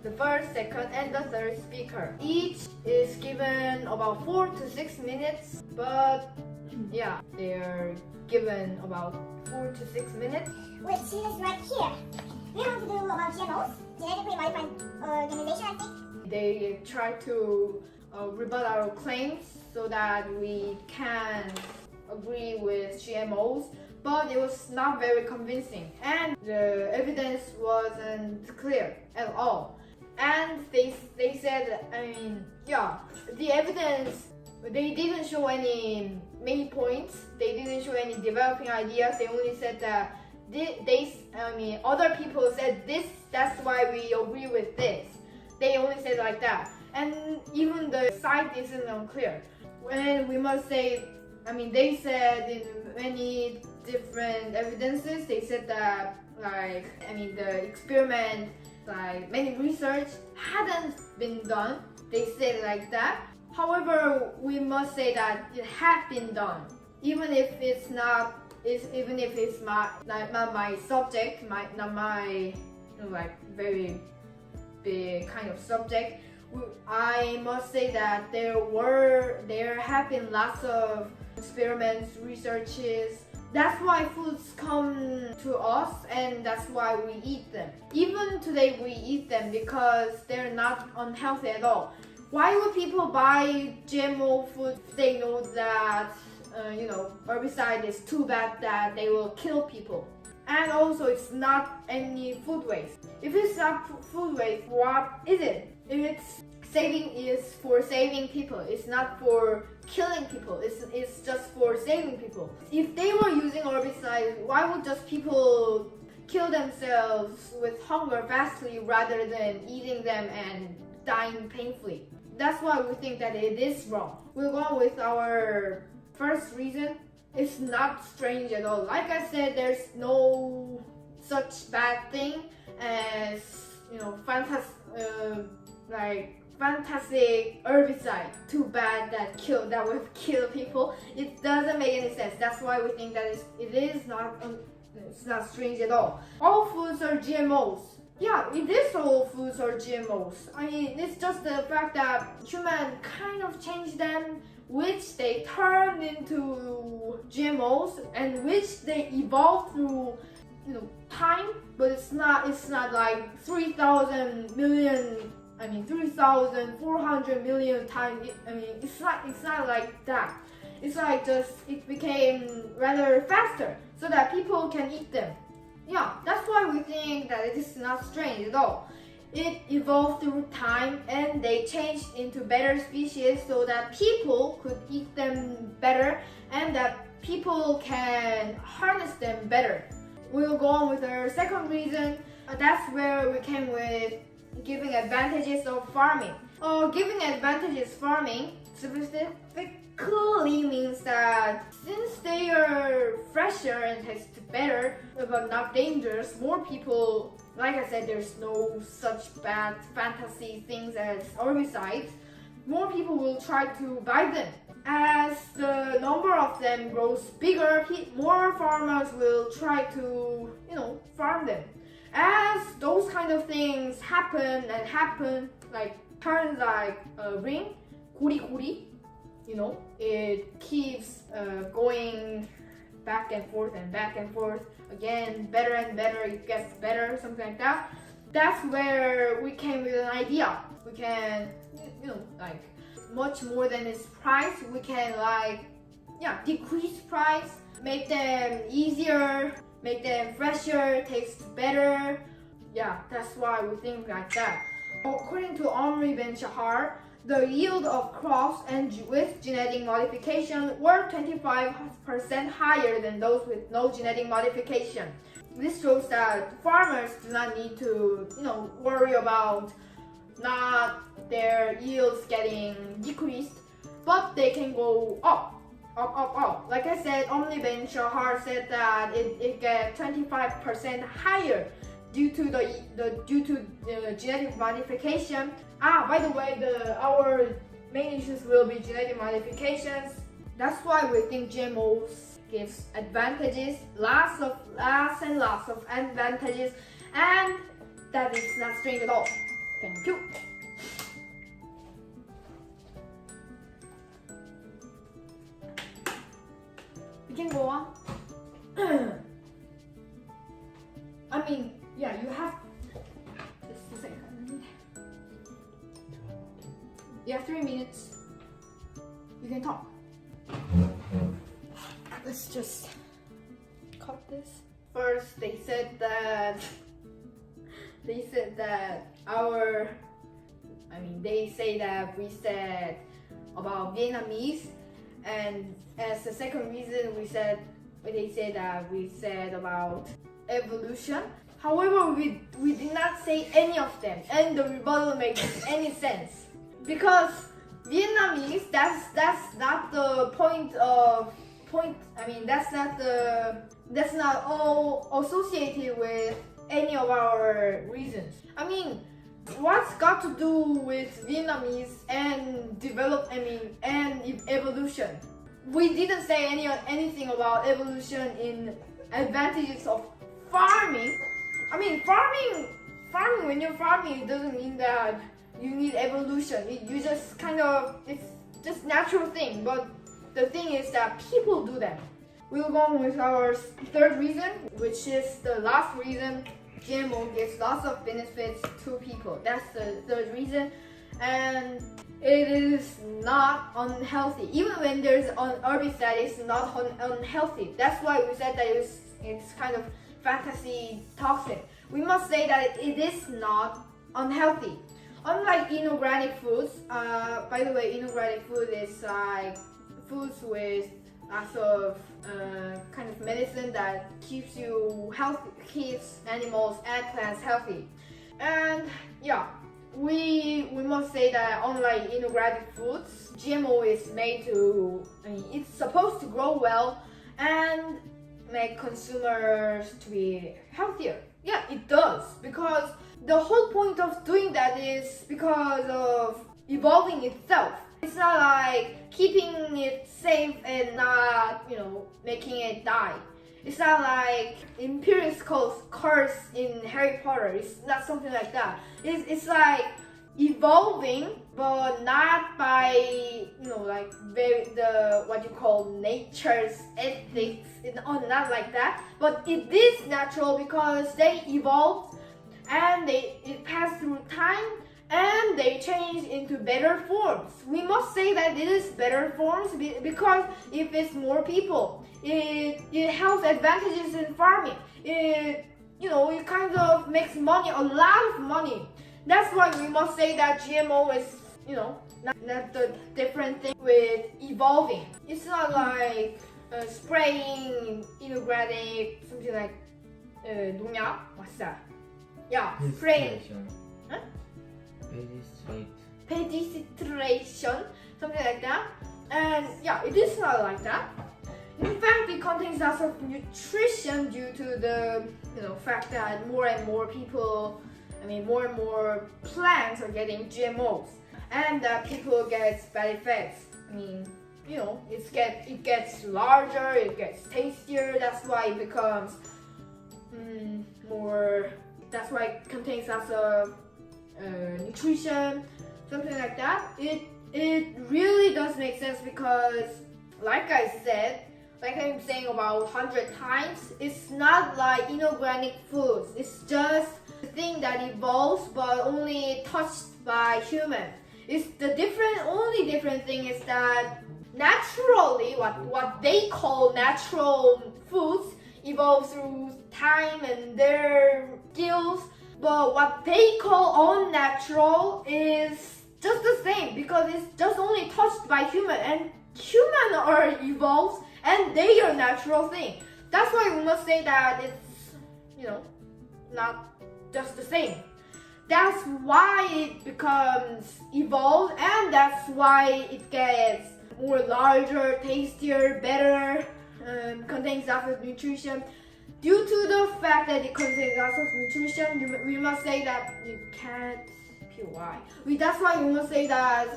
the first, second, and the third speaker. Each is given about 4 to 6 minutes, but yeah, they're given about 4 to 6 minutes. Which is right here. We want to do about GMOs, genetically modified organization, I think. They try to rebut our claims so that we can agree with GMOs, but it was not very convincing and the evidence wasn't clear at all. And they said, the evidence, they didn't show any main points, they didn't show any developing ideas, they only said that other people said this, that's why we agree with this. They only said like that. And even the site isn't unclear. And we must say, they said in many different evidences, they said that the experiment, many research hadn't been done. They said like that. However, we must say that it had been done. Even if it's not not my subject, not my very big kind of subject, I must say that there have been lots of experiments, researches. That's why foods come to us and that's why we eat them. Even today we eat them because they're not unhealthy at all. Why would people buy GMO food if they know that herbicide is too bad that they will kill people? And also it's not any food waste. If it's not food waste, what is it? If it's for saving people, it's not for killing people, it's just for saving people. If they were using herbicide, why would just people kill themselves with hunger fastly rather than eating them and dying painfully? That's why we think that it is wrong. We'll go on with our first reason. It's not strange at all. Like I said, there's no such bad thing as fantastic herbicide too bad that would kill people. It doesn't make any sense. That's why we think that it's not strange at all. All foods are GMOs. Yeah, it is all foods are GMOs. It's just the fact that human kind of changed them, which they turned into GMOs and which they evolved through time, but it's not like 3,400 million times. It's not like that. It's like just it became rather faster so that people can eat them. Yeah, that's why we think that it is not strange at all. It evolved through time and they changed into better species so that people could eat them better and that people can harness them better. We'll go on with our second reason. That's where we came with giving advantages of farming. Giving advantages farming specifically means that since they are fresher and taste better but not dangerous, more people, like I said, there's no such bad fantasy things as herbicides, more people will try to buy them. As the number of them grows bigger, more farmers will try to farm them. As those kind of things happen, turns like a ring, 고리고리, it keeps going back and forth, again, better and better, it gets better, something like that. That's where we came with an idea. We can, much more than its price, we can decrease price, make them easier, make them fresher, taste better. Yeah, that's why we think like that. According to Omri Ben Shahar, the yield of crops with genetic modification were 25% higher than those with no genetic modification. This shows that farmers do not need to, worry about not their yields getting decreased, but they can go up. Like I said, Omri Ben Shahar said that it gets 25% higher due to the genetic modification. By the way, our main issues will be genetic modifications. That's why we think GMOs gives advantages, lots and lots of advantages, and that is not strange at all. Thank you. You can go on. I mean, yeah, you have. Just a second. You have 3 minutes. You can talk. Let's just cut this. First, they said that they say that we said about Vietnamese, and as the second reason they say that we said about evolution. However, we did not say any of them, and the rebuttal makes any sense because Vietnamese, that's not the point. I mean, that's not all associated with any of our reasons. I mean, what's got to do with Vietnamese and and evolution? We didn't say anything about evolution in advantages of farming. I mean, farming. When you're farming, it doesn't mean that you need evolution. You just it's just natural thing. But the thing is that people do that. We'll go on with our third reason, which is the last reason. GMO gives lots of benefits to people. That's the third reason, and it is not unhealthy. Even when there's an herbicide, it's not unhealthy. That's why we said that it's kind of fantasy toxic. We must say that it is not unhealthy. Unlike inorganic foods, by the way, inorganic food is like foods with lots of kind of medicine that keeps you healthy, keeps animals and plants healthy. And yeah, we must say that unlike inorganic foods, GMO is made to, it's supposed to grow well and make consumers to be healthier. Yeah, it does, because the whole point of doing that is because of evolving itself. It's not like keeping it safe and not, making it die. It's not like Imperius curse in Harry Potter. It's not something like that. It's like evolving, but not by, like what you call nature's ethics. Not like that. But it is natural because they evolved and it passed through time. And they change into better forms. We must say that it is better forms because if it's more people, it has advantages in farming. It kind of makes money, a lot of money. That's why we must say that GMO is, not the different thing with evolving. It's not like spraying inorganic, something like 농약. What's that? Yeah, spraying. Huh? Pedicitration, something like that. And yeah, it is not like that. In fact, it contains lots of nutrition due to the fact that more and more people, more and more plants are getting GMOs, and that people get bad effects. It gets larger, it gets tastier. That's why it becomes more. That's why it contains lots of nutrition, something like that. It really does make sense because, like I'm saying about 100 times, it's not like inorganic foods. It's just a thing that evolves but only touched by humans. It's only different thing is that naturally, what they call natural foods evolve through time and their skills. But what they call unnatural is just the same because it's just only touched by human, and human are evolved and they are natural thing. That's why we must say that it's, not just the same. That's why it becomes evolved, and that's why it gets more larger, tastier, better, contains lots of nutrition. Due to the fact that it contains lots of nutrition, we must say that you can't PY. That's why we must say that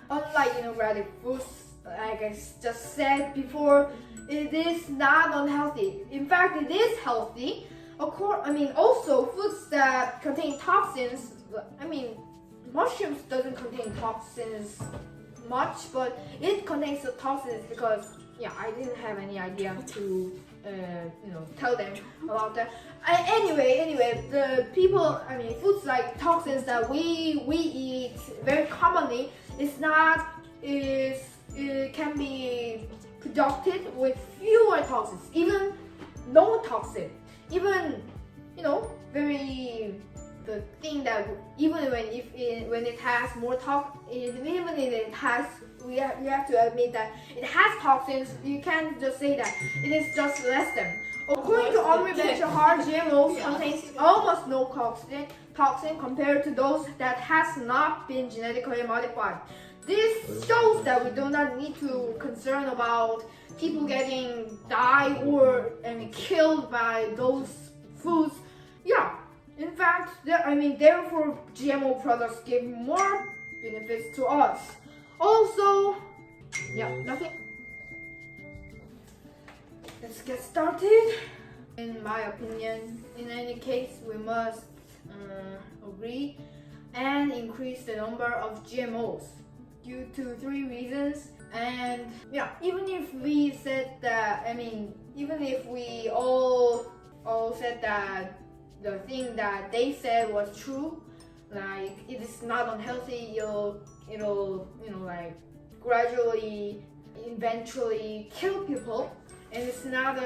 unlike inorganic foods, like I just said before, it is not unhealthy. In fact, it is healthy. Also, foods that contain toxins I mean, mushrooms doesn't contain toxins much, but it contains the toxins because I didn't have any idea to tell them about that. Anyway, the people, foods like toxins that we eat very commonly it can be produced with fewer toxins, even no toxin, even the thing that even when it has more we have to admit that it has toxins. You can't just say that it is just less than. According to unreventional GMOs contains almost no toxin compared to those that has not been genetically modified. This shows that we do not need to concern about people getting died or killed by those foods. In fact, therefore GMO products give more benefits to us. Also, nothing. Let's get started. In my opinion, in any case, we must agree and increase the number of GMOs due to 3 reasons. And even if we said that, even if we all said that the thing that they said was true, like it is not unhealthy, it'll gradually, eventually kill people, and it's not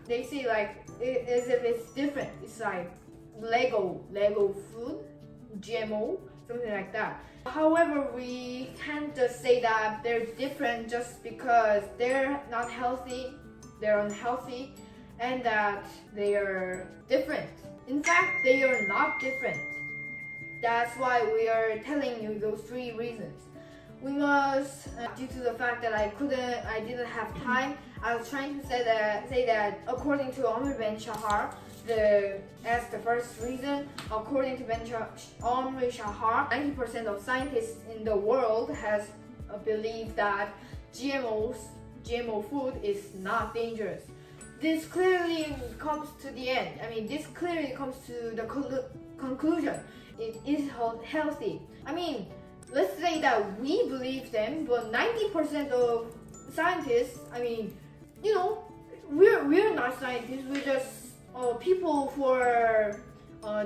they say like as if it's different. It's like Lego food, GMO, something like that. However, we can't just say that they're different just because they're not healthy, they're unhealthy, and that they are different. In fact, they are not different. That's why we are telling you those 3 reasons. We must, due to the fact that I didn't have time, I was trying to say that according to Omri Shahar, as the first reason, according to Omri Shahar, 90% of scientists in the world has believed that GMO food is not dangerous. This clearly comes to the end. This clearly comes to the conclusion. It is healthy. Let's say that we believe them, but 90% of scientists, we're not scientists. We're just people who are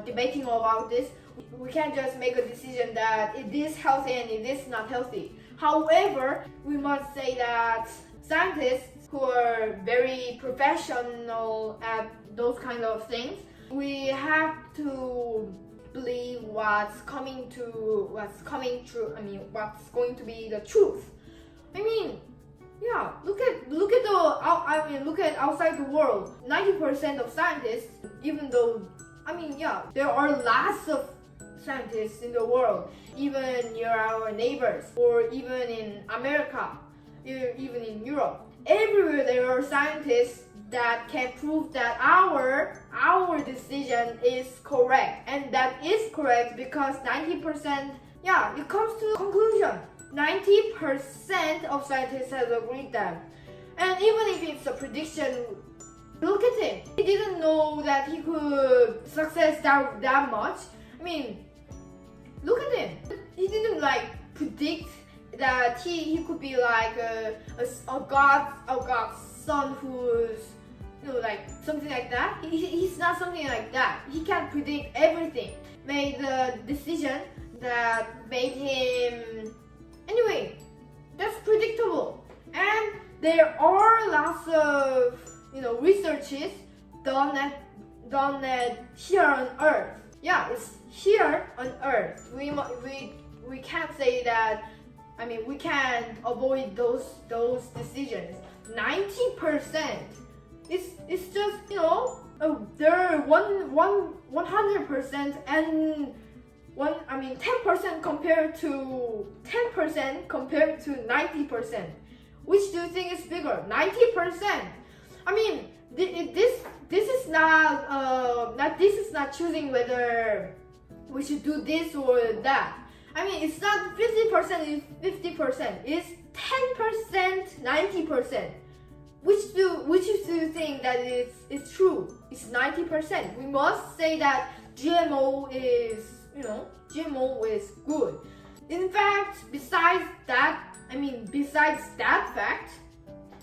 debating about this. We can't just make a decision that it is healthy and it is not healthy. However, we must say that scientists who are very professional at those kind of things, we have to believe what's going to be the truth. Look at outside the world. 90% of scientists, even though there are lots of scientists in the world, even near our neighbors, or even in America, even in Europe. Everywhere there are scientists that can prove that our decision is correct, and that is correct because 90%, it comes to the conclusion. 90% of scientists have agreed that. And even if it's a prediction, look at him. He didn't know that he could success that much. Look at him. He didn't predict that he could be like a god's son who's something like that. He's not something like that. He can't predict everything. Made the decision that made him anyway. That's predictable. And there are lots of researches done at here on Earth. It's here on Earth. We can't say that. We can't avoid those decisions. 90%. It's just they're 100% and 10% compared to 10% compared to 90%. Which do you think is bigger? 90%. This is not choosing whether we should do this or that. It's not 50%, it's 50%. It's 10%, 90%. Which do you think that is true? It's 90%. We must say that GMO is GMO is good. In fact, besides that fact,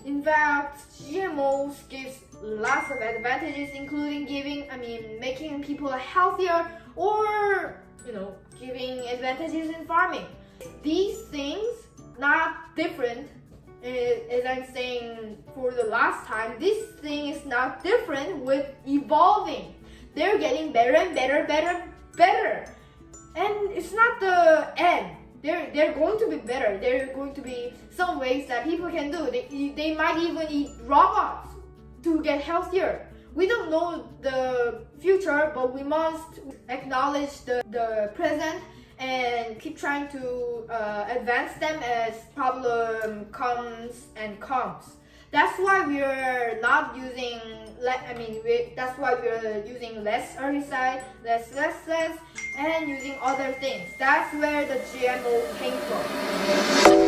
in fact, GMOs gives lots of advantages, including making people healthier, or giving advantages in farming. These things not different. As I'm saying for the last time, this thing is not different with evolving. They're getting better and better. And it's not the end. They're going to be better. There are going to be some ways that people can do. They might even eat robots to get healthier. We don't know the future, but we must acknowledge the present and keep trying to advance them as problem comes. That's why we're not using. That's why we're using less herbicide, less, and using other things. That's where the GMO came from.